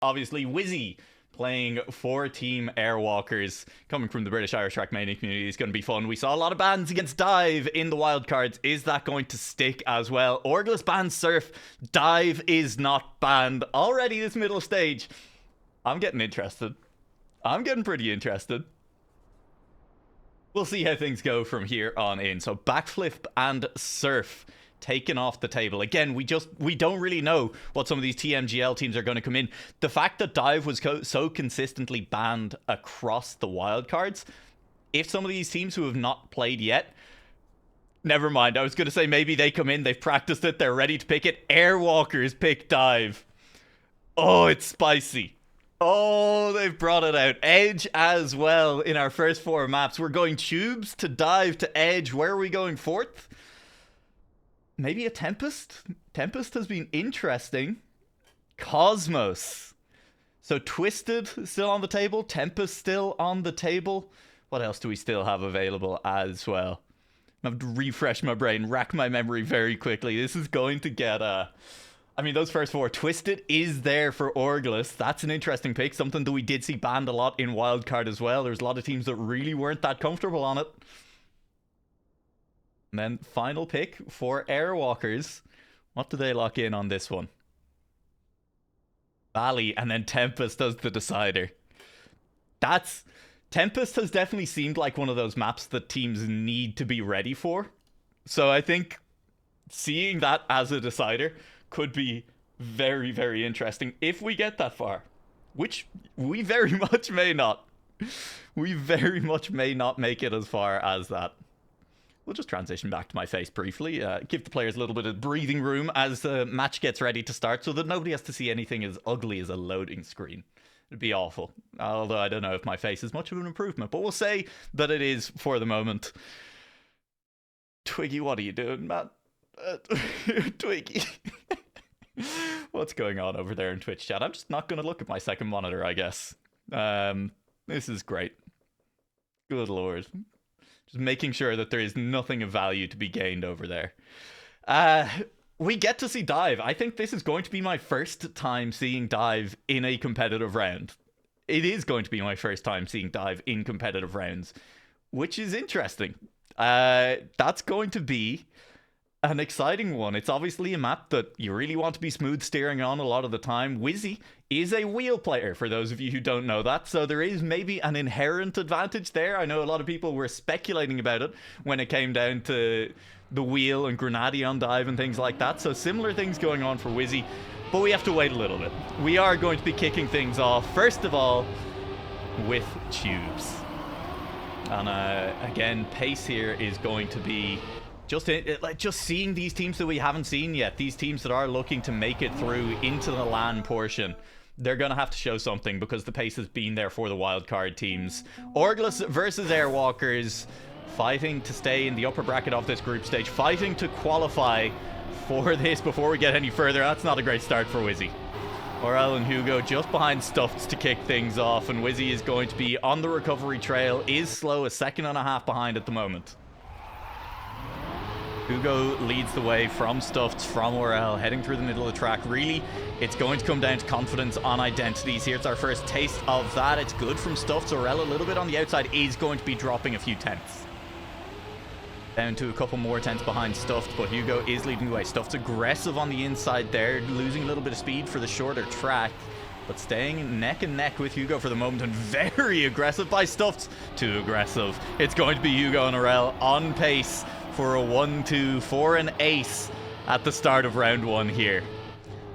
Obviously, Wizzy playing for Team Airwalkers, coming from the British Irish Trackmania community, is going to be fun. We saw a lot of bans against Dive in the wildcards. Is that going to stick as well? Orgless bans Surf. Dive is not banned. Already this middle stage, I'm getting interested. I'm getting pretty interested. We'll see how things go from here on in. So Backflip and Surf taken off the table. Again, we don't really know what some of these TMGL teams are going to come in. The fact that Dive was so consistently banned across the wildcards, if some of these teams who have not played yet, never mind, I was going to say maybe they come in, they've practiced it, they're ready to pick it. Airwalkers pick Dive. Oh, it's spicy. Oh, they've brought it out. Edge as well in our first 4 maps. We're going Tubes to Dive to Edge. Where are we going fourth? Maybe a Tempest? Tempest has been interesting. Cosmos. So Twisted still on the table. Tempest still on the table. What else do we still have available as well? I have to refresh my brain, rack my memory very quickly. This is going to get I mean, those first 4. Twisted is there for Orgless. That's an interesting pick. Something that we did see banned a lot in Wildcard as well. There's a lot of teams that really weren't that comfortable on it. And then final pick for Airwalkers. What do they lock in on this one? Valley, and then Tempest as the decider. Tempest has definitely seemed like one of those maps that teams need to be ready for. So I think seeing that as a decider could be very, very interesting if we get that far. Which we very much may not. We very much may not make it as far as that. We'll just transition back to my face briefly, give the players a little bit of breathing room as the match gets ready to start so that nobody has to see anything as ugly as a loading screen. It'd be awful. Although I don't know if my face is much of an improvement, but we'll say that it is for the moment. Twiggy, what are you doing, man? Twiggy. What's going on over there in Twitch chat? I'm just not going to look at my second monitor, I guess. This is great. Good lord. Just making sure that there is nothing of value to be gained over there. We get to see Dive. I think this is going to be my first time seeing Dive in a competitive round. It is going to be my first time seeing Dive in competitive rounds, which is interesting. That's going to be an exciting one. It's obviously a map that you really want to be smooth steering on a lot of the time. Wizzy is a wheel player, for those of you who don't know that, so there is maybe an inherent advantage there. I know a lot of people were speculating about it when it came down to the wheel and Grenadier on Dive and things like that, so similar things going on for Wizzy, but we have to wait a little bit. We are going to be kicking things off, first of all, with Tubes. And again, pace here is going to be just seeing these teams that we haven't seen yet, these teams that are looking to make it through into the LAN portion. They're going to have to show something because the pace has been there for the wildcard teams. Orgless versus Airwalkers, fighting to stay in the upper bracket of this group stage, fighting to qualify for this before we get any further. That's not a great start for Wizzy. Orel and Hugo just behind Stuffed to kick things off, and Wizzy is going to be on the recovery trail, is slow, a second and a half behind at the moment. Hugo leads the way from Stuffed, from Orel, heading through the middle of the track. Really, it's going to come down to confidence on identities here. It's our first taste of that. It's good from Stuffed. Orel a little bit on the outside is going to be dropping a few tenths. Down to a couple more tenths behind Stuffed, but Hugo is leading the way. Stuffed's aggressive on the inside there, losing a little bit of speed for the shorter track, but staying neck and neck with Hugo for the moment, and very aggressive by Stuffed. Too aggressive. It's going to be Hugo and Orel on pace for a 1-2 for an ace at the start of round 1 here.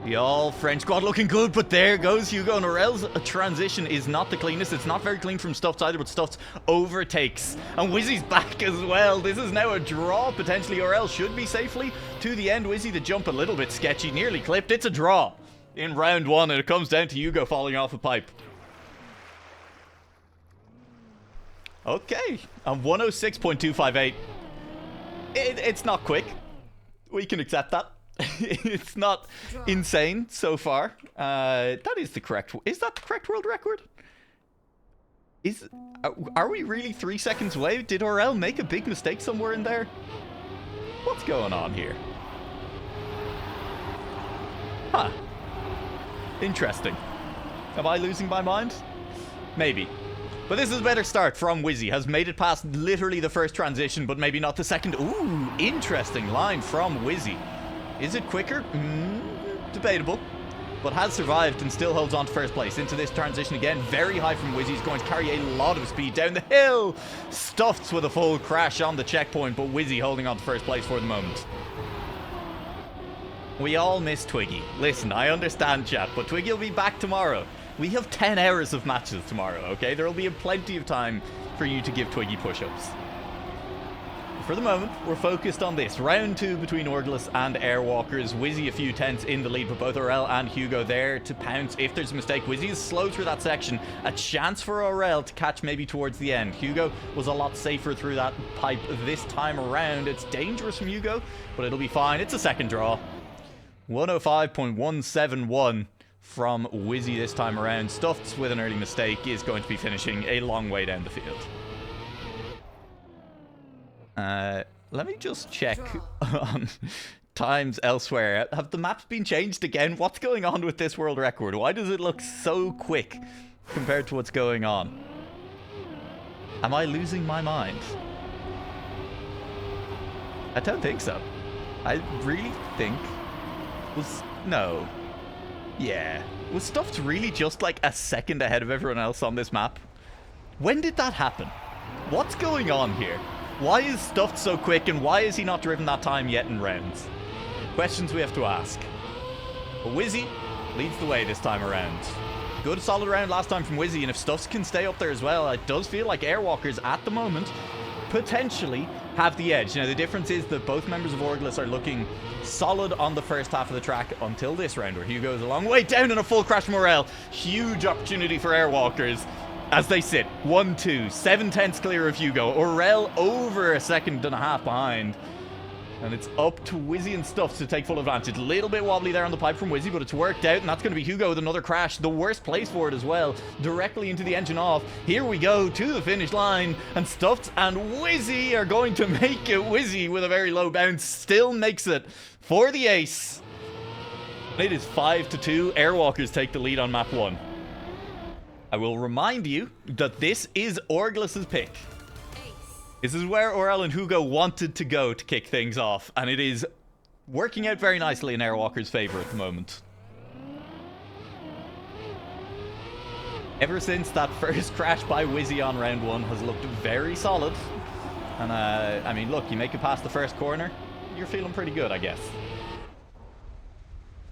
The all French squad looking good, but there goes Hugo, and Orel's transition is not the cleanest. It's not very clean from Stuffed either, but Stuffed overtakes. And Wizzy's back as well. This is now a draw, potentially. Orel should be safely to the end. Wizzy, the jump a little bit sketchy, nearly clipped. It's a draw in round 1, and it comes down to Hugo falling off a pipe. Okay, and 106.258. It's not quick. We can accept that. It's not insane so far. That is the correct... Is that the correct world record? Are we really 3 seconds away? Did Orel make a big mistake somewhere in there? What's going on here? Huh. Interesting. Am I losing my mind? Maybe. But this is a better start from Wizzy. Has made it past literally the first transition, but maybe not the second. Ooh, interesting line from Wizzy. Is it quicker? Debatable. But has survived and still holds on to first place. Into this transition again. Very high from Wizzy. He's going to carry a lot of speed down the hill. Stuffed with a full crash on the checkpoint, but Wizzy holding on to first place for the moment. We all miss Twiggy. Listen, I understand, chat, but Twiggy will be back tomorrow. We have 10 hours of matches tomorrow, okay? There will be plenty of time for you to give Twiggy push-ups. For the moment, we're focused on this. Round 2 between Orgless and Airwalkers. Wizzy a few tenths in the lead, but both Orel and Hugo there to pounce if there's a mistake. Wizzy is slow through that section. A chance for Orel to catch maybe towards the end. Hugo was a lot safer through that pipe this time around. It's dangerous from Hugo, but it'll be fine. It's a second draw. 105.171 from Wizzy this time around. Stuffed with an early mistake is going to be finishing a long way down the field. Let me just check on times elsewhere. Have the maps been changed again? What's going on with this world record? Why does it look so quick compared to what's going on? Am I losing my mind? I don't think so. I really think... No. Yeah. Was Stuffed really just like a second ahead of everyone else on this map? When did that happen? What's going on here? Why is Stuffed so quick and why is he not driven that time yet in rounds? Questions we have to ask. But Wizzy leads the way this time around. Good solid round last time from Wizzy, and if Stuffed can stay up there as well, it does feel like Airwalkers at the moment potentially have the edge. Now the difference is that both members of Orgless are looking solid on the first half of the track until this round where Hugo is a long way down in a full crash from Orel. Huge opportunity for Airwalkers as they sit 1-2, 7 tenths clear of Hugo. Orel over a second and a half behind. And it's up to Wizzy and Stuffed to take full advantage. A little bit wobbly there on the pipe from Wizzy, but it's worked out, and that's going to be Hugo with another crash. The worst place for it as well. Directly into the engine off. Here we go to the finish line, and Stuffed and Wizzy are going to make it. Wizzy with a very low bounce still makes it for the ace. It is 5-2. Airwalkers take the lead on map 1. I will remind you that this is Orgless's pick. This is where Orel and Hugo wanted to go to kick things off, and it is working out very nicely in Airwalker's favor at the moment. Ever since that first crash by Wizzy on round 1 has looked very solid. And, I mean, look, you make it past the first corner, you're feeling pretty good, I guess.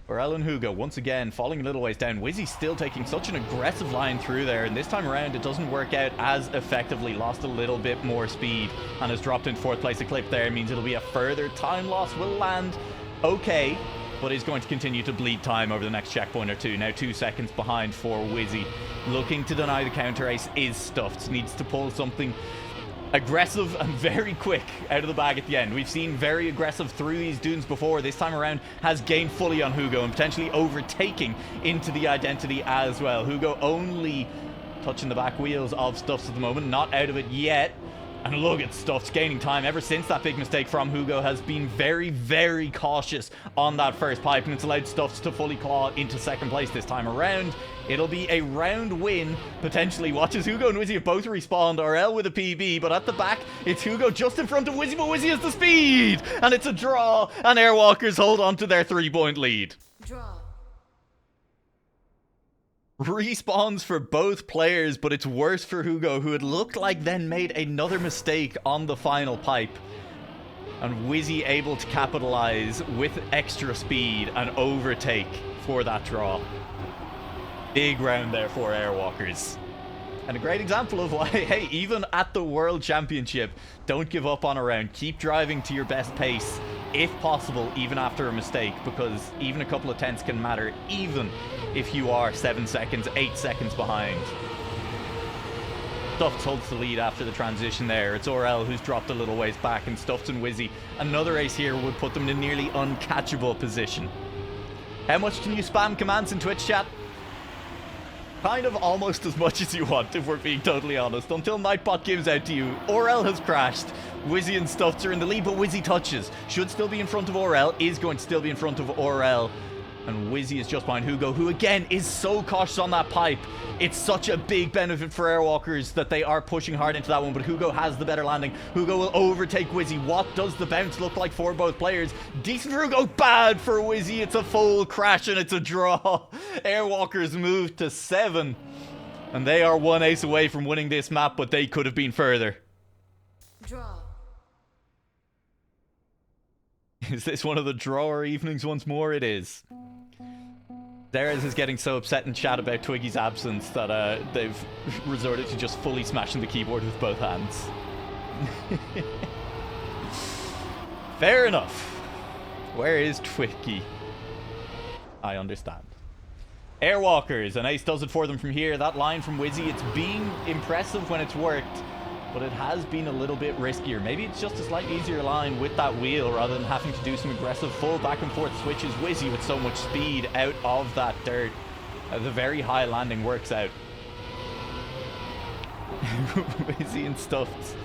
Orel and Hugo, once again, falling a little ways down. Wizzy still taking such an aggressive line through there, and this time around it doesn't work out as effectively. Lost a little bit more speed and has dropped into 4th place. A clip there means it'll be a further time loss. Will land okay, but is going to continue to bleed time over the next checkpoint or two. Now 2 seconds behind for Wizzy. Looking to deny the counter ace is Stuffed. Needs to pull something aggressive and very quick out of the bag at the end. We've seen very aggressive through these dunes before. This time around has gained fully on Hugo and potentially overtaking into the identity as well. Hugo only touching the back wheels of Stuffed at the moment, not out of it yet. And look at Stuffed gaining time. Ever since that big mistake from Hugo has been very, very cautious on that first pipe, and it's allowed Stuffed to fully claw into 2nd place this time around. It'll be a round win, potentially. Watches Hugo and Wizzy have both respawned. Orel with a PB, but at the back, it's Hugo just in front of Wizzy, but Wizzy has the speed! And it's a draw, and Airwalkers hold on to their 3-point lead. Draw. Respawns for both players, but it's worse for Hugo, who had looked like then made another mistake on the final pipe. And Wizzy able to capitalize with extra speed and overtake for that draw. Big round there for Airwalkers. And a great example of why, hey, even at the World Championship, don't give up on a round. Keep driving to your best pace, if possible, even after a mistake, because even a couple of tenths can matter, even if you are 7 seconds, 8 seconds behind. Stuffed holds the lead after the transition there. It's Orel who's dropped a little ways back, and Stuffed and Wizzy. Another ace here would put them in a nearly uncatchable position. How much can you spam commands in Twitch chat? Kind of almost as much as you want, if we're being totally honest, until Nightbot gives out to you. Orel has crashed. Wizzy and Stuffed are in the lead, but Wizzy touches. Should still be in front of Orel, is going to still be in front of Orel. And Wizzy is just behind Hugo, who again is so cautious on that pipe. It's such a big benefit for Airwalkers that they are pushing hard into that one, but Hugo has the better landing. Hugo will overtake Wizzy. What does the bounce look like for both players? Decent for Hugo, bad for Wizzy. It's a full crash and it's a draw. Airwalkers move to 7. And they are 1 ace away from winning this map, but they could have been further. Draw. Is this one of the drawer evenings once more? It is. Darius is getting so upset in chat about Twiggy's absence that they've resorted to just fully smashing the keyboard with both hands. Fair enough. Where is Twiggy? I understand. Airwalkers, and Ace does it for them from here. That line from Wizzy, it's been impressive when it's worked, but it has been a little bit riskier. Maybe it's just a slightly easier line with that wheel rather than having to do some aggressive full back and forth switches. Wizzy with so much speed out of that dirt. The very high landing works out. Wizzy and Stuffed.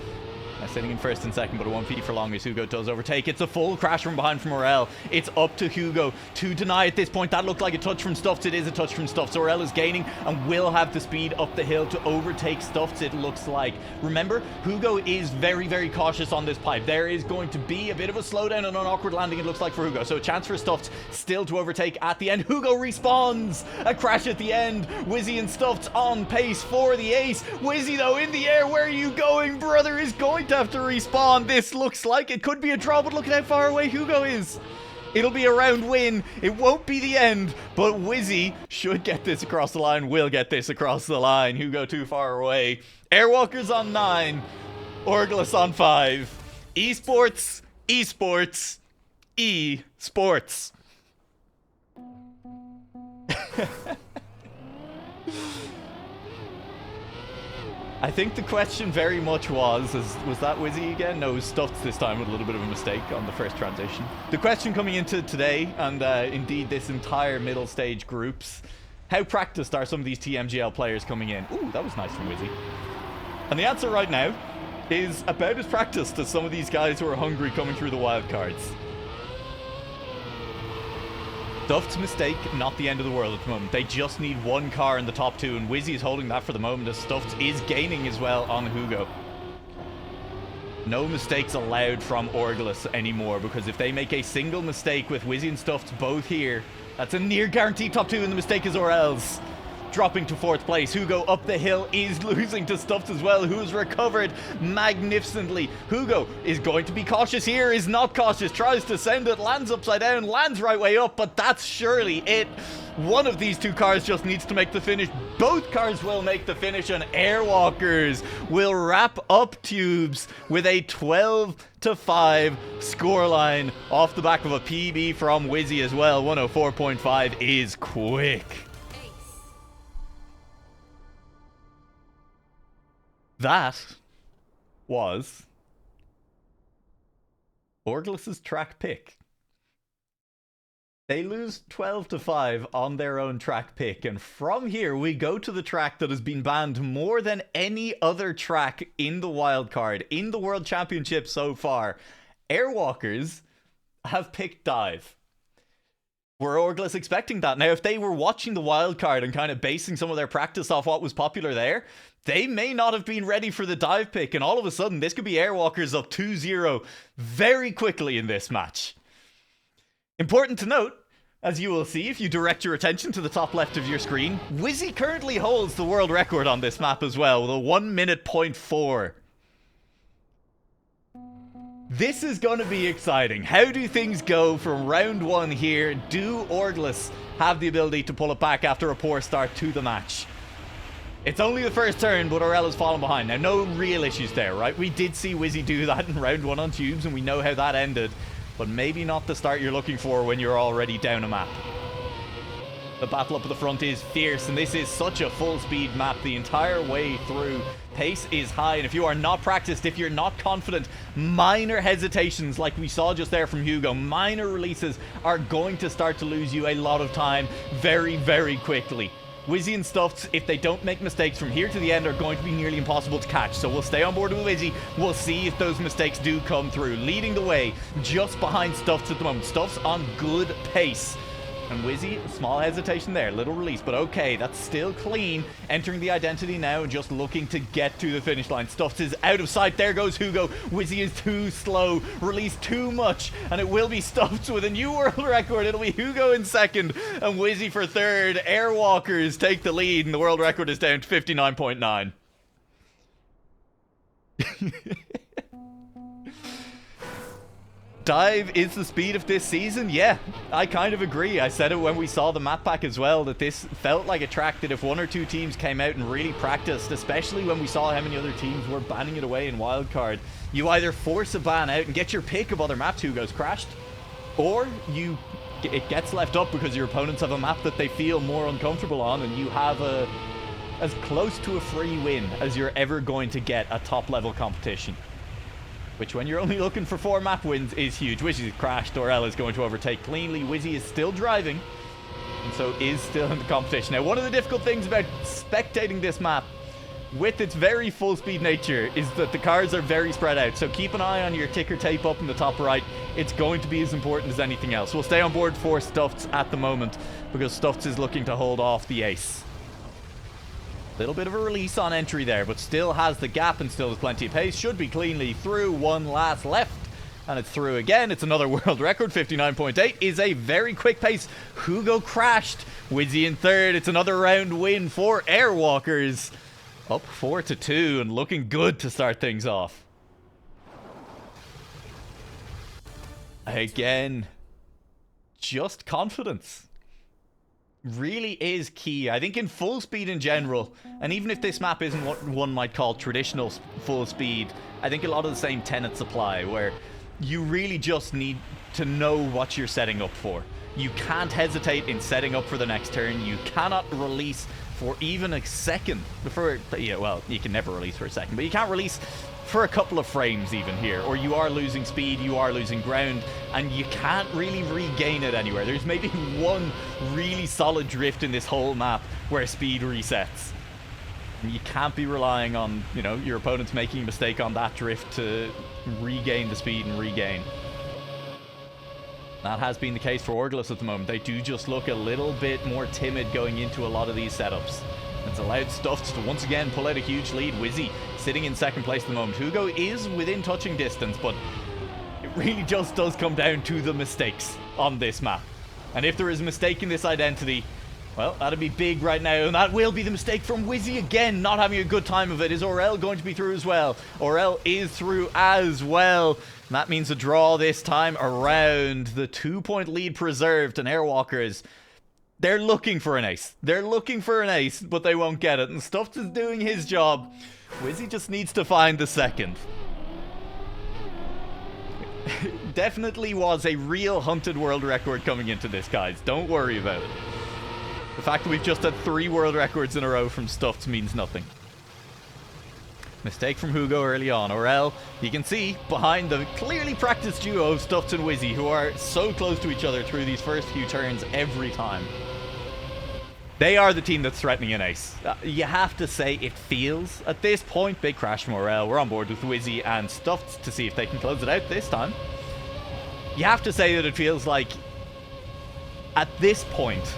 Sitting in first and second, but a 1p for long as Hugo does overtake. It's a full crash from behind from Orel. It's up to Hugo to deny at this point. That looked like a touch from Stuffed. It is a touch from Stuffed. So Orel is gaining and will have the speed up the hill to overtake Stuffed, it looks like. Remember, Hugo is very, very cautious on this pipe. There is going to be a bit of a slowdown and an awkward landing, it looks like, for Hugo. So a chance for Stuffed still to overtake at the end. Hugo respawns. A crash at the end. Wizzy and Stuffed on pace for the ace. Wizzy, though, in the air. Where are you going? Brother is going to have to respawn. This looks like it could be a draw, but look at how far away Hugo is. It'll be a round win. It won't be the end, but Wizzy should get this across the line. Will get this across the line. Hugo too far away. Airwalkers on 9. Orgless on 5. Esports, esports, e-sports. I think the question very much was that Wizzy again? No, it was Stuffed this time with a little bit of a mistake on the first transition. The question coming into today, and indeed this entire middle stage groups, how practiced are some of these TMGL players coming in? Ooh, that was nice from Wizzy. And the answer right now is about as practiced as some of these guys who are hungry coming through the wildcards. Stuffed's mistake, not the end of the world at the moment. They just need one car in the top 2, and Wizzy is holding that for the moment as Stuffed is gaining as well on Hugo. No mistakes allowed from Orgless anymore, because if they make a single mistake with Wizzy and Stuffed both here, that's a near guaranteed top 2, and the mistake is Orel's. Dropping to 4th place. Hugo up the hill is losing to Stuffed as well, who's recovered magnificently. Hugo is going to be cautious here, is not cautious, tries to send it, lands upside down, lands right way up, but that's surely it. One of these two cars just needs to make the finish. Both cars will make the finish, and Airwalkers will wrap up Tubes with a 12-5 scoreline off the back of a PB from Wizzy as well. 104.5 is quick. That was Orgless's track pick. They lose 12-5 on their own track pick, and from here we go to the track that has been banned more than any other track in the wildcard, in the World Championship so far. Airwalkers have picked Dive. Were Orgless expecting that? Now, if they were watching the wildcard and kind of basing some of their practice off what was popular there, they may not have been ready for the dive pick, and all of a sudden, this could be Airwalkers up 2-0 very quickly in this match. Important to note, as you will see if you direct your attention to the top left of your screen, Wizzy currently holds the world record on this map as well, with a 1 minute point 4. This is going to be exciting. How do things go from round 1 here? Do Orgless have the ability to pull it back after a poor start to the match? It's only the first turn, but Orel has fallen behind. Now, no real issues there, right? We did see Wizzy do that in round 1 on Tubes, and we know how that ended. But maybe not the start you're looking for when you're already down a map. The battle up at the front is fierce, and this is such a full-speed map the entire way through. Pace is high, and if you are not practiced, if you're not confident, minor hesitations like we saw just there from Hugo, minor releases are going to start to lose you a lot of time very, very quickly. Wizzy and Stuffed, if they don't make mistakes from here to the end, are going to be nearly impossible to catch. So we'll stay on board with Wizzy. We'll see if those mistakes do come through. Leading the way just behind Stuffed at the moment. Stuffed's on good pace. And Wizzy, small hesitation there, little release, but okay, that's still clean. Entering the identity now and just looking to get to the finish line. Stuffs is out of sight. There goes Hugo. Wizzy is too slow, released too much, and it will be Stuffs with a new world record. It'll be Hugo in second and Wizzy for third. Airwalkers take the lead, and the world record is down to 59.9. Dive is the speed of this season? Yeah, I kind of agree. I said it when we saw the map pack as well, that this felt like a track that if one or two teams came out and really practiced, especially when we saw how many other teams were banning it away in wildcard, you either force a ban out and get your pick of other maps who goes crashed, or it gets left up because your opponents have a map that they feel more uncomfortable on, and you have as close to a free win as you're ever going to get a top level competition. Which, when you're only looking for 4 map wins, is huge. Wizzy's crashed. Orel is going to overtake cleanly. Wizzy is still driving, and so is still in the competition. Now, one of the difficult things about spectating this map, with its very full-speed nature, is that the cars are very spread out. So keep an eye on your ticker tape up in the top right. It's going to be as important as anything else. We'll stay on board for Stuffs at the moment, because Stuffs is looking to hold off the ace. Little bit of a release on entry there, but still has the gap and still has plenty of pace. Should be cleanly through. One last left, and it's through again. It's another world record. 59.8 is a very quick pace. Hugo crashed. Wizzy in third. It's another round win for Airwalkers. Up 4-2 and looking good to start things off. Again, just confidence really is key. I think in full speed in general, and even if this map isn't what one might call traditional full speed, I think a lot of the same tenets apply, where you really just need to know what you're setting up for. You can't hesitate in setting up for the next turn. You cannot release for even a second before, yeah, well, you can never release for a second, but you can't release for a couple of frames even here, or you are losing speed, you are losing ground, and you can't really regain it anywhere. There's maybe one really solid drift in this whole map where speed resets. And you can't be relying on, you know, your opponents making a mistake on that drift to regain the speed and regain. That has been the case for Orgless at the moment. They do just look a little bit more timid going into a lot of these setups. It's allowed Stuffs to once again pull out a huge lead. Wizzy sitting in second place at the moment. Hugo is within touching distance, but it really just does come down to the mistakes on this map. And if there is a mistake in this identity, well, that'd be big right now, and that will be the mistake from Wizzy again, not having a good time of it. Is Orel going to be through as well? Orel is through as well. And that means a draw this time around. The 2-point lead preserved, and Airwalkers, they're looking for an ace. They're looking for an ace, but they won't get it. And Stuffs is doing his job. Wizzy just needs to find the second. Definitely was a real hunted world record coming into this, guys. Don't worry about it. The fact that we've just had 3 world records in a row from Stuffs means nothing. Mistake from Hugo early on. Orel, you can see behind the clearly practiced duo of Stuffs and Wizzy, who are so close to each other through these first few turns every time. They are the team that's threatening an ace. You have to say it feels, at this point, big crash from Orel. We're on board with Wizzy and Stuffs to see if they can close it out this time. You have to say that it feels like, at this point,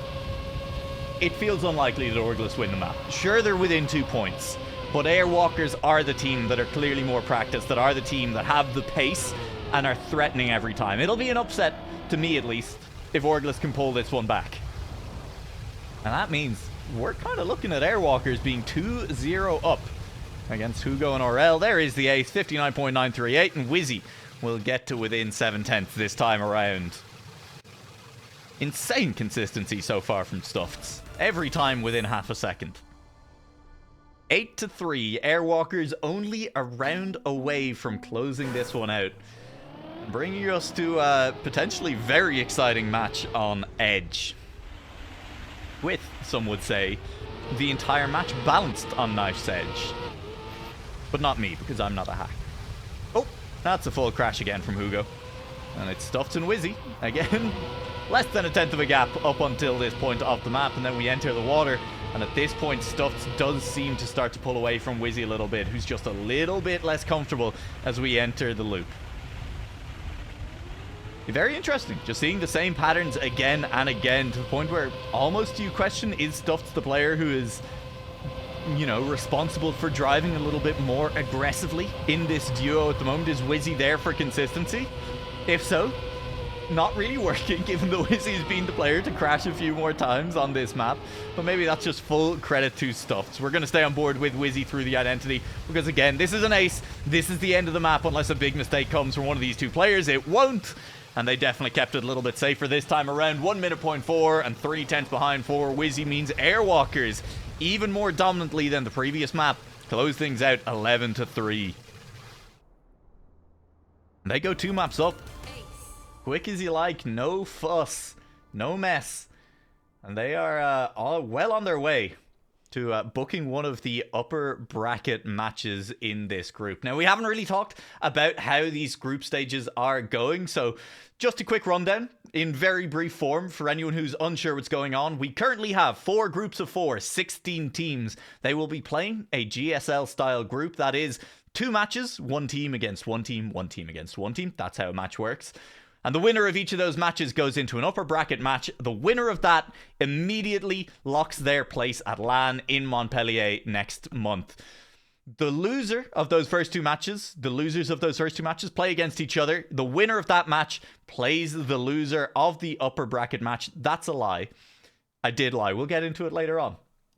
it feels unlikely that Orgless win the map. Sure, they're within 2 points, but Airwalkers are the team that are clearly more practiced, that are the team that have the pace and are threatening every time. It'll be an upset, to me at least, if Orgless can pull this one back. And that means we're kind of looking at Airwalkers being 2-0 up against Hugo and Orel. There is the ace, 59.938, and Wizzy will get to within 7/10 this time around. Insane consistency so far from Stuffs. Every time within half a second. 8-3. Airwalkers only a round away from closing this one out. Bringing us to a potentially very exciting match on Edge. With, some would say, the entire match balanced on Knife's Edge. But not me, because I'm not a hack. Oh, that's a full crash again from Hugo. And it's Stuffs and Wizzy. Again, less than a tenth of a gap up until this point of the map, and then we enter the water. And at this point, Stuffs does seem to start to pull away from Wizzy a little bit, who's just a little bit less comfortable as we enter the loop. Very interesting. Just seeing the same patterns again and again, to the point where almost you question, is Stuffed the player who is, you know, responsible for driving a little bit more aggressively in this duo at the moment? Is Wizzy there for consistency? If so, not really working, given that Wizzy's been the player to crash a few more times on this map. But maybe that's just full credit to Stuffed. We're going to stay on board with Wizzy through the identity, because again, this is an ace. This is the end of the map unless a big mistake comes from one of these two players. It won't. And they definitely kept it a little bit safer this time around. 1 minute point 4 and 3/10 behind for Wizzy means Airwalkers, even more dominantly than the previous map, close things out 11-3. And they go 2 maps up. Quick as you like, no fuss, no mess. And they are all well on their way to booking one of the upper bracket matches in this group. Now, we haven't really talked about how these group stages are going, so just a quick rundown in very brief form for anyone who's unsure what's going on. We currently have 4 groups of 4, 16 teams. They will be playing a GSL style group. That is 2 matches, 1 team against 1 team, 1 team against 1 team. That's how a match works. And the winner of each of those matches goes into an upper bracket match. The winner of that immediately locks their place at LAN in Montpellier next month. The loser of those first 2 matches, the losers of those first 2 matches play against each other. The winner of that match plays the loser of the upper bracket match. That's a lie. I did lie. We'll get into it later on.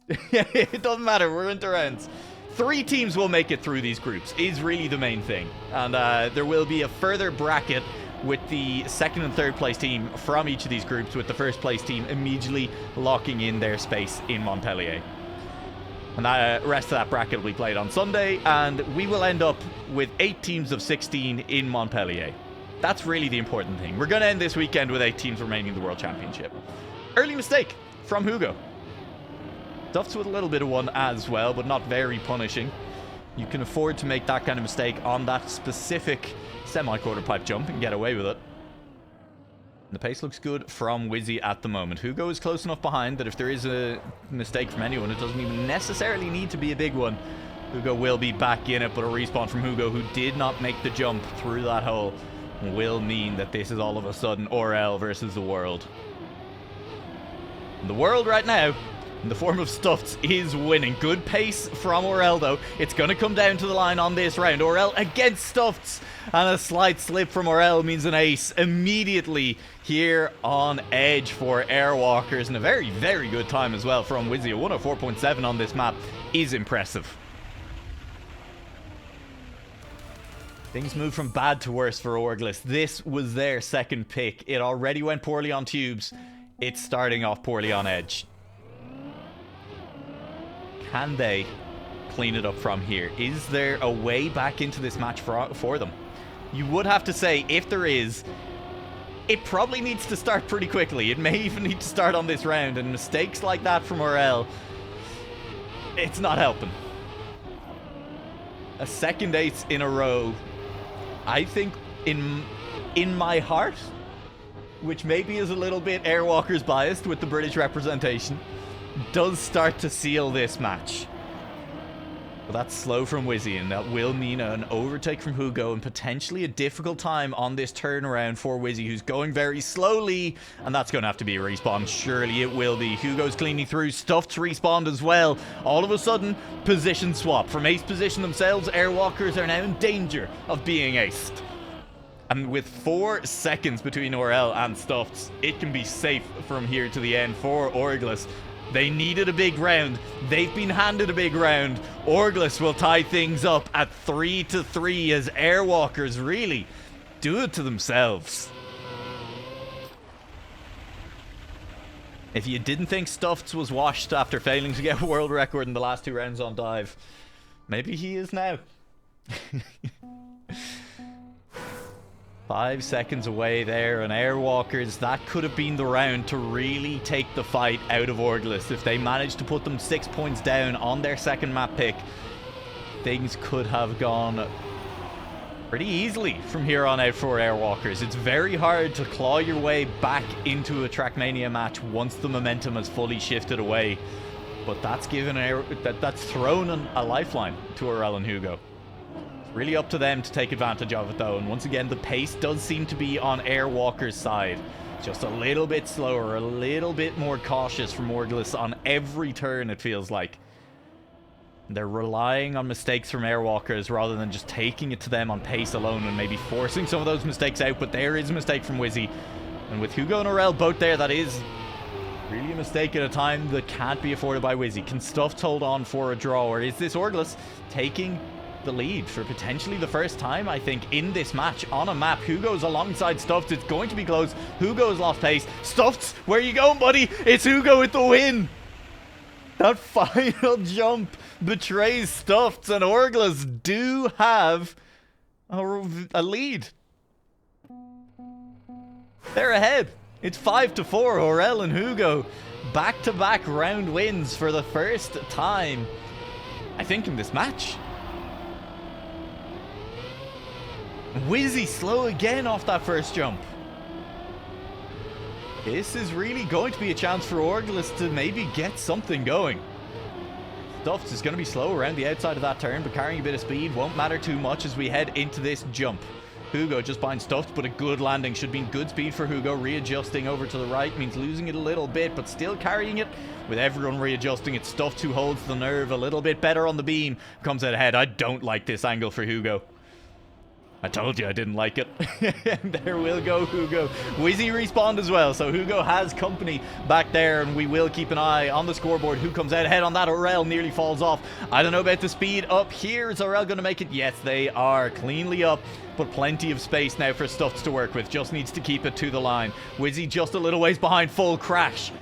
It doesn't matter. We're into rounds. 3 teams will make it through these groups is really the main thing. And there will be a further bracket with the 2nd and 3rd place team from each of these groups, with the 1st place team immediately locking in their space in Montpellier. And the rest of that bracket will be played on Sunday, and we will end up with 8 teams of 16 in Montpellier. That's really the important thing. We're going to end this weekend with 8 teams remaining in the World Championship. Early mistake from Hugo. Duffs with a little bit of one as well, but not very punishing. You can afford to make that kind of mistake on that specific semi-quarter pipe jump and get away with it. The pace looks good from Wizzy at the moment. Hugo is close enough behind that if there is a mistake from anyone, it doesn't even necessarily need to be a big one. Hugo will be back in it, but a respawn from Hugo, who did not make the jump through that hole, will mean that this is all of a sudden Orl versus the world. And the world right now, in the form of Stuffed, is winning. Good pace from Orel, though. It's going to come down to the line on this round. Orel against Stuffed, and a slight slip from Orel means an ace immediately here on edge for Airwalkers, and a very, very good time as well from Wizzy. A 104.7 on this map is impressive. Things move from bad to worse for Orgless. This was their 2nd pick. It already went poorly on tubes. It's starting off poorly on edge. Can they clean it up from here? Is there a way back into this match for them? You would have to say, if there is, it probably needs to start pretty quickly. It may even need to start on this round, and mistakes like that from Orel, it's not helping. A 2nd ace in a row. I think in my heart, which maybe is a little bit Airwalkers biased with the British representation, does start to seal this match. But that's slow from Wizzy, and that will mean an overtake from Hugo and potentially a difficult time on this turnaround for Wizzy, who's going very slowly, and that's going to have to be a respawn. Surely it will be. Hugo's cleaning through. Stuffed respawned as well. All of a sudden, position swap. From ace position themselves, Airwalkers are now in danger of being aced. And with 4 seconds between Orel and Stuffed, it can be safe from here to the end for Orgless. They needed a big round. They've been handed a big round. Orgless will tie things up at 3-3 as Airwalkers really do it to themselves. If you didn't think Stuffed was washed after failing to get a world record in the last 2 rounds on dive, maybe he is now. 5 seconds away there, and Airwalkers, that could have been the round to really take the fight out of Orgless. If they managed to put them 6 points down on their 2nd map pick, things could have gone pretty easily from here on out for Airwalkers. It's very hard to claw your way back into a Trackmania match once the momentum has fully shifted away, but that's given that's thrown a lifeline to Orel and Hugo. Really up to them to take advantage of it, though. And once again, the pace does seem to be on Airwalker's side. Just a little bit slower, a little bit more cautious from Orgless on every turn, it feels like. They're relying on mistakes from Airwalkers rather than just taking it to them on pace alone and maybe forcing some of those mistakes out. But there is a mistake from Wizzy. And with Hugo and Aurel both there, that is really a mistake at a time that can't be afforded by Wizzy. Can Stuffed hold on for a draw? Or is this Orgless taking the lead for potentially the first time, I think, in this match on a map? Hugo's alongside Stuffed. It's going to be close. Hugo's lost pace. Stuffed, where you going, buddy? It's Hugo with the win. That final jump betrays Stuffed, and Orgless do have a lead. They're ahead. It's 5-4. Aurel and Hugo back-to-back round wins for the first time, I think, in this match. Wizzy slow again off that first jump. This is really going to be a chance for Orgless to maybe get something going. Stuffed is going to be slow around the outside of that turn, but carrying a bit of speed won't matter too much as we head into this jump. Hugo just behind Stuffed, but a good landing. Should be good speed for Hugo. Readjusting over to the right means losing it a little bit, but still carrying it. With everyone readjusting, it's Stuffed who holds the nerve a little bit better on the beam. Comes out ahead. I don't like this angle for Hugo. I told you I didn't like it. There will go Hugo. Wizzy respawned as well, so Hugo has company back there, and we will keep an eye on the scoreboard. Who comes out ahead on that? Aurel nearly falls off. I don't know about the speed up here. Is Aurel going to make it? Yes, they are. Cleanly up, but plenty of space now for Stuffed to work with. Just needs to keep it to the line. Wizzy just a little ways behind. Full crash.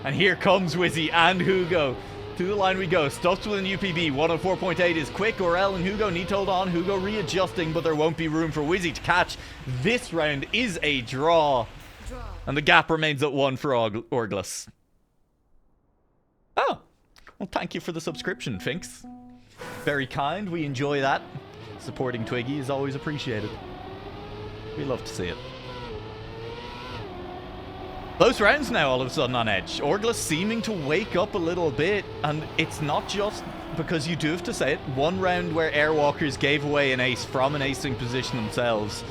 And here comes Wizzy and Hugo. To the line we go. Stuffed with an UPB. 104.8 is quick. Aurel and Hugo need to hold on. Hugo readjusting, but there won't be room for Wizzy to catch. This round is a draw. And the gap remains at 1 for Orgless. Oh. Well, thank you for the subscription, Finks. Very kind. We enjoy that. Supporting Twiggy is always appreciated. We love to see it. Close rounds now all of a sudden on Edge. Orgless seeming to wake up a little bit, and it's not just because you do have to say it. One round where Airwalkers gave away an ace from an acing position themselves,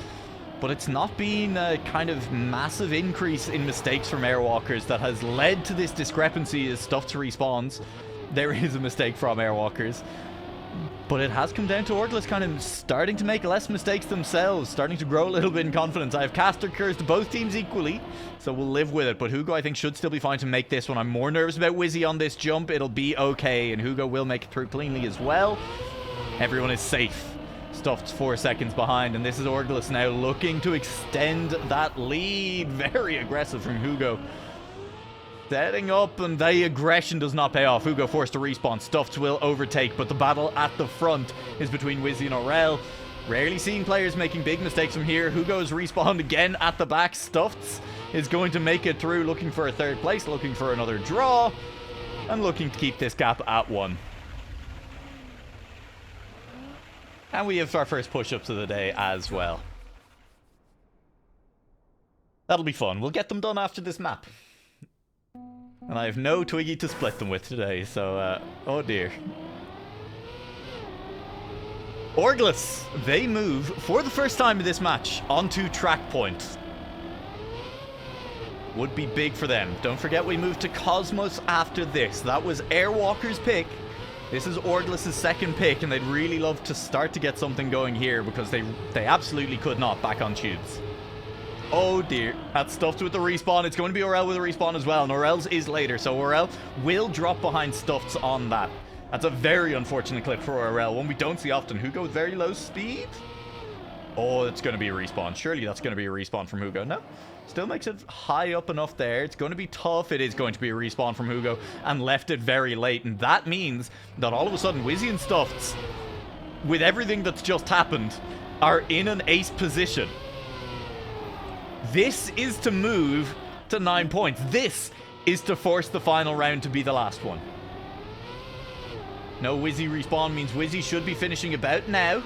but it's not been a kind of massive increase in mistakes from Airwalkers that has led to this discrepancy as Stuffed respawns. There is a mistake from Airwalkers, but it has come down to Orgless kind of starting to make less mistakes themselves, starting to grow a little bit in confidence. I have caster curse to both teams equally, so we'll live with it. But Hugo, I think, should still be fine to make this one. I'm more nervous about Wizzy on this jump. It'll be okay, and Hugo will make it through cleanly as well. Everyone is safe. Stuffed 4 seconds behind, and this is Orgless now looking to extend that lead. Very aggressive from Hugo. Setting up, and the aggression does not pay off. Hugo forced to respawn. Stuffed will overtake, but the battle at the front is between Wizzy and Aurel. Rarely seen players making big mistakes from here. Hugo's respawned again at the back. Stuffed is going to make it through, looking for a third place, looking for another draw, and looking to keep this gap at 1. And we have our first push-ups of the day as well. That'll be fun. We'll get them done after this map. And I have no Twiggy to split them with today, so, oh dear. Orgless, they move, for the first time in this match, onto track point. Would be big for them. Don't forget we moved to Cosmos after this. That was Airwalker's pick. This is Orgless' second pick, and they'd really love to start to get something going here because they absolutely could not back on tubes. Oh dear, that's Stuffed with the respawn. It's going to be Aurel with a respawn as well, and Aurel's is later, so Aurel will drop behind Stuffed's on that. That's a very unfortunate clip for Aurel, one we don't see often. Hugo with very low speed? Oh, it's going to be a respawn. Surely that's going to be a respawn from Hugo. No, still makes it high up enough there. It's going to be tough. It is going to be a respawn from Hugo, and left it very late, and that means that all of a sudden Wizzy and Stuffed's, with everything that's just happened, are in an ace position. This is to move to 9 points. This is to force the final round to be the last one. No Wizzy respawn means Wizzy should be finishing about now.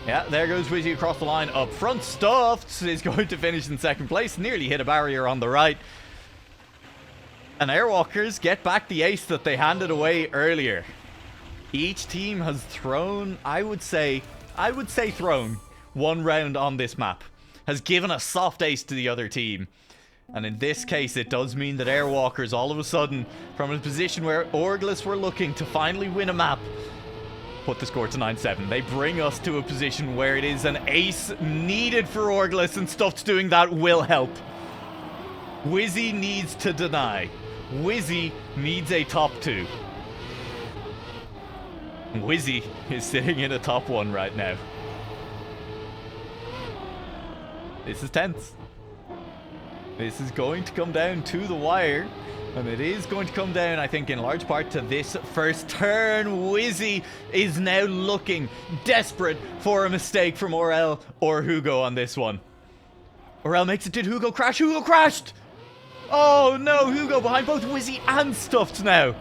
Yeah, there goes Wizzy across the line up front. Stuffed is going to finish in second place. Nearly hit a barrier on the right. And Airwalkers get back the ace that they handed away earlier. Each team has thrown, I would say, I would say thrown one round on this map has given a soft ace to the other team. And in this case, it does mean that Airwalkers, all of a sudden, from a position where Orgless were looking to finally win a map, put the score to 9-7. They bring us to a position where it is an ace needed for Orgless, and Stuff's doing that will help. Wizzy needs to deny. Wizzy needs a top 2. Wizzy is sitting in a top 1 right now. This is tense. This is going to come down to the wire. And it is going to come down, I think, in large part to this first turn. Wizzy is now looking desperate for a mistake from Orel or Hugo on this one. Orel makes it. Did Hugo crash? Hugo crashed! Oh no, Hugo behind both Wizzy and Stuffed now.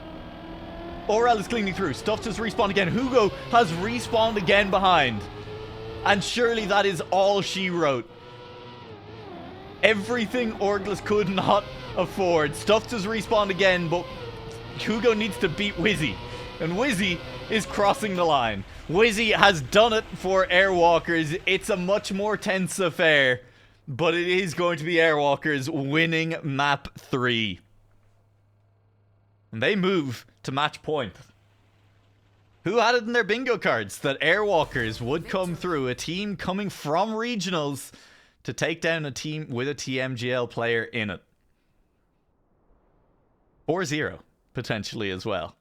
Orel is cleaning through. Stuffed has respawned again. Hugo has respawned again behind. And surely that is all she wrote. Everything Orgless could not afford. Stuffed has respawned again, but Hugo needs to beat Wizzy. And Wizzy is crossing the line. Wizzy has done it for Airwalkers. It's a much more tense affair, but it is going to be Airwalkers winning map 3. And they move to match point. Who had it in their bingo cards that Airwalkers would come through, a team coming from regionals, to take down a team with a TMGL player in it? 4-0, potentially as well.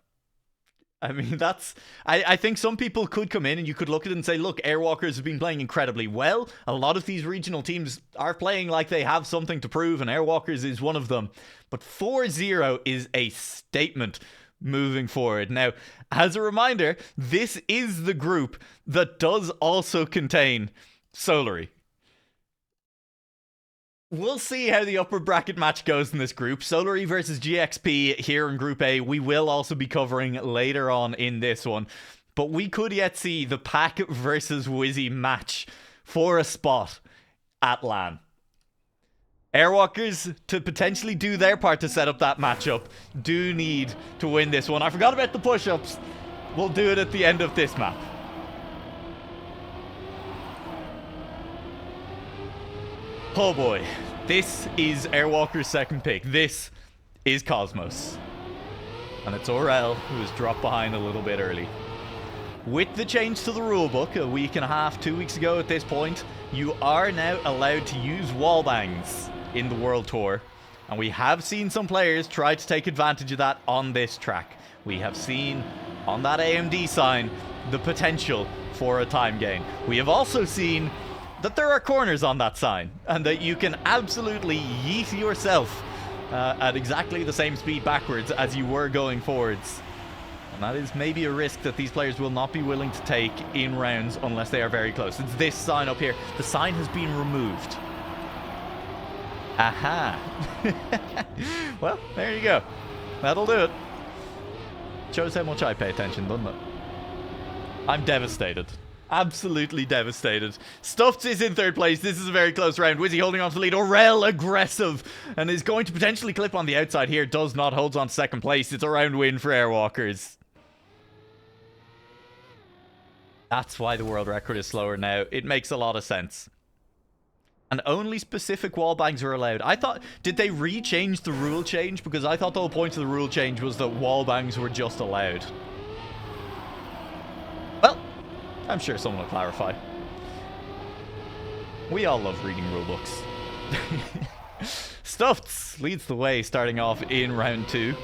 I mean, that's... I think some people could come in and you could look at it and say, look, Airwalkers have been playing incredibly well. A lot of these regional teams are playing like they have something to prove, and Airwalkers is one of them. But 4-0 is a statement moving forward. Now, as a reminder, this is the group that does also contain Solary. We'll see how the upper bracket match goes in this group. Solary versus GXP here in Group A. We will also be covering later on in this one. But we could yet see the Pack versus Wizzy match for a spot at LAN. Airwalkers, to potentially do their part to set up that matchup, do need to win this one. I forgot about the push-ups. We'll do it at the end of this map. Oh boy, this is Airwalker's second pick. This is Cosmos. And it's Orel, who has dropped behind a little bit early. With the change to the rulebook a week and a half, 2 weeks ago at this point, you are now allowed to use wallbangs in the World Tour. And we have seen some players try to take advantage of that on this track. We have seen on that AMD sign the potential for a time gain. We have also seen that there are corners on that sign, and that you can absolutely yeet yourself at exactly the same speed backwards as you were going forwards. And that is maybe a risk that these players will not be willing to take in rounds unless they are very close. It's this sign up here. The sign has been removed. Aha. Well, there you go. That'll do it. Shows how much I pay attention, doesn't it? I'm devastated. Absolutely devastated. Stuffed is in third place. This is a very close round. Wizzy holding on to the lead. Orel aggressive and is going to potentially clip on the outside here. Does not. Holds on to second place. It's a round win for Airwalkers. That's why the world record is slower now. It makes a lot of sense. And only specific wallbangs are allowed. I thought... Did they re-change the rule change? Because I thought the whole point of the rule change was that wallbangs were just allowed. Well, I'm sure someone will clarify. We all love reading rulebooks. Stuffed leads the way starting off in round 2.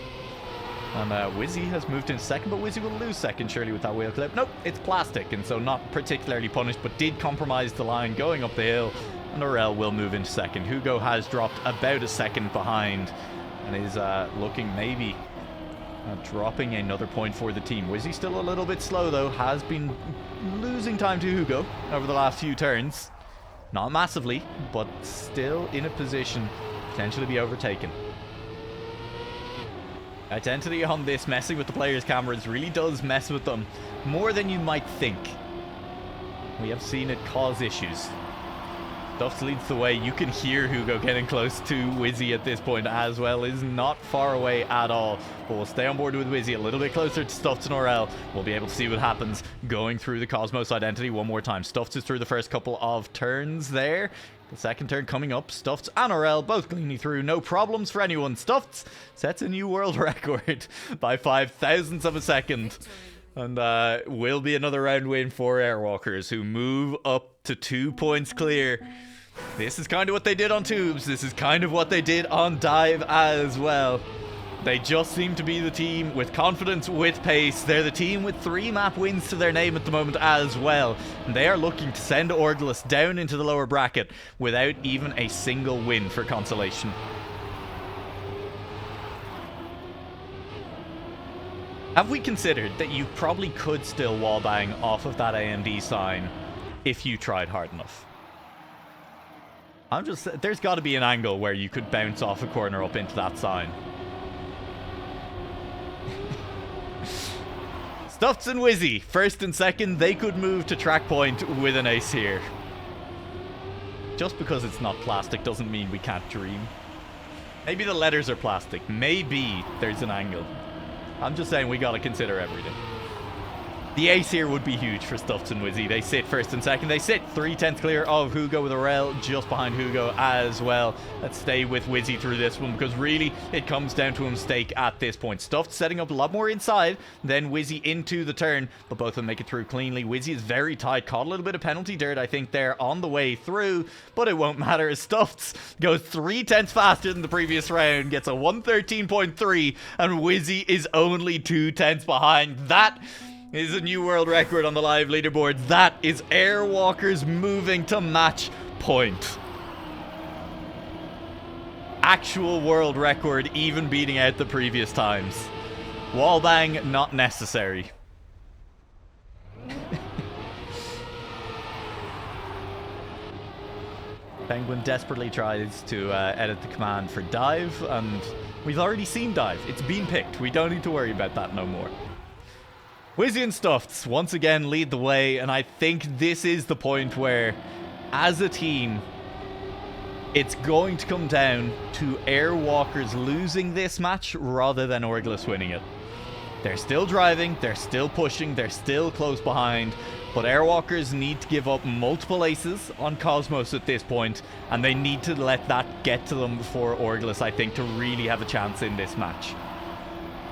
And Wizzy has moved in second, but Wizzy will lose second surely with that wheel clip. Nope, it's plastic, and so not particularly punished, but did compromise the line going up the hill. And Orel will move into second. Hugo has dropped about a second behind and is looking maybe dropping another point for the team. Wizzy still a little bit slow though, has been losing time to Hugo over the last few turns. Not massively, but still in a position to potentially be overtaken. Identity on this, messing with the players' cameras, really does mess with them more than you might think. We have seen it cause issues. Stuffs leads the way. You can hear Hugo getting close to Wizzy at this point as well. Is not far away at all. But we'll stay on board with Wizzy a little bit closer to Stuffs and Orel. We'll be able to see what happens going through the Cosmos identity one more time. Stuffs is through the first couple of turns there. The second turn coming up. Stuffs and Orel both cleanly through. No problems for anyone. Stuffs sets a new world record by 5,000ths of a second. And will be another round win for Airwalkers, who move up to 2 points clear. This is kind of what they did on Tubes. This is kind of what they did on Dive as well. They just seem to be the team with confidence, with pace. They're the team with 3 map wins to their name at the moment as well. And they are looking to send Orgless down into the lower bracket without even a single win for consolation. Have we considered that you probably could still wallbang off of that AMD sign if you tried hard enough? There's got to be an angle where you could bounce off a corner up into that sign. Stuffs and Wizzy, first and second, they could move to track point with an ace here. Just because it's not plastic doesn't mean we can't dream. Maybe the letters are plastic. Maybe there's an angle. I'm just saying we gotta consider everything. The ace here would be huge for Stuffs and Wizzy. They sit first and second. They sit 3/10 clear of Hugo with Orel just behind Hugo as well. Let's stay with Wizzy through this one because really it comes down to a mistake at this point. Stuffed setting up a lot more inside than Wizzy into the turn, but both of them make it through cleanly. Wizzy is very tight. Caught a little bit of penalty dirt, I think, there on the way through, but it won't matter as Stuffed goes 3/10 faster than the previous round, gets a 113.3, and Wizzy is only 2/10 behind. That is a new world record on the live leaderboard. That is Airwalkers moving to match point. Actual world record, even beating out the previous times. Wallbang not necessary. Penguin desperately tries to edit the command for dive, and we've already seen dive. It's been picked. We don't need to worry about that no more. Wizzy and Stuffed once again lead the way, and I think this is the point where, as a team, it's going to come down to Airwalkers losing this match rather than Orgless winning it. They're still driving, they're still pushing, they're still close behind, but Airwalkers need to give up multiple aces on Cosmos at this point, and they need to let that get to them before Orgless, I think, to really have a chance in this match.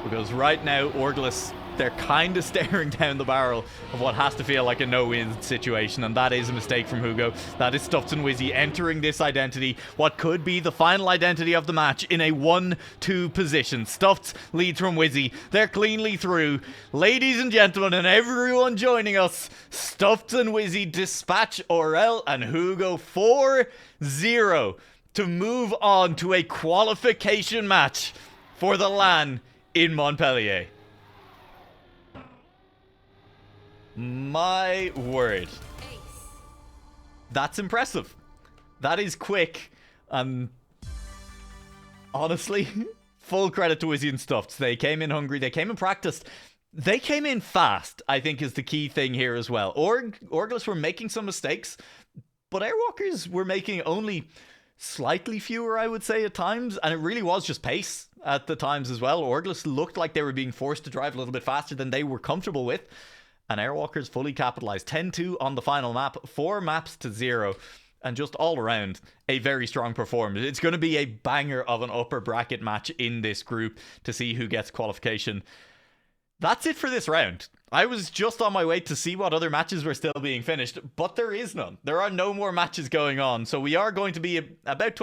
Because right now, Orgless, they're kind of staring down the barrel of what has to feel like a no-win situation, and that is a mistake from Hugo. That is Stuffed and Wizzy entering this identity, what could be the final identity of the match, in a 1-2 position. Stuffed leads from Wizzy. They're cleanly through. Ladies and gentlemen, and everyone joining us, Stuffed and Wizzy dispatch Orel and Hugo 4-0 to move on to a qualification match for the LAN in Montpellier. My word. That's impressive. That is quick. And honestly, full credit to Wizzy and Stuffed. They came in hungry. They came in practiced. They came in fast, I think, is the key thing here as well. Orgless were making some mistakes, but Airwalkers were making only slightly fewer, I would say, at times. And it really was just pace at the times as well. Orgless looked like they were being forced to drive a little bit faster than they were comfortable with. And Airwalkers fully capitalized. 10-2 on the final map, 4 maps to 0. And just all around, a very strong performance. It's going to be a banger of an upper bracket match in this group to see who gets qualification. That's it for this round. I was just on my way to see what other matches were still being finished, but there is none. There are no more matches going on. So we are going to be about 20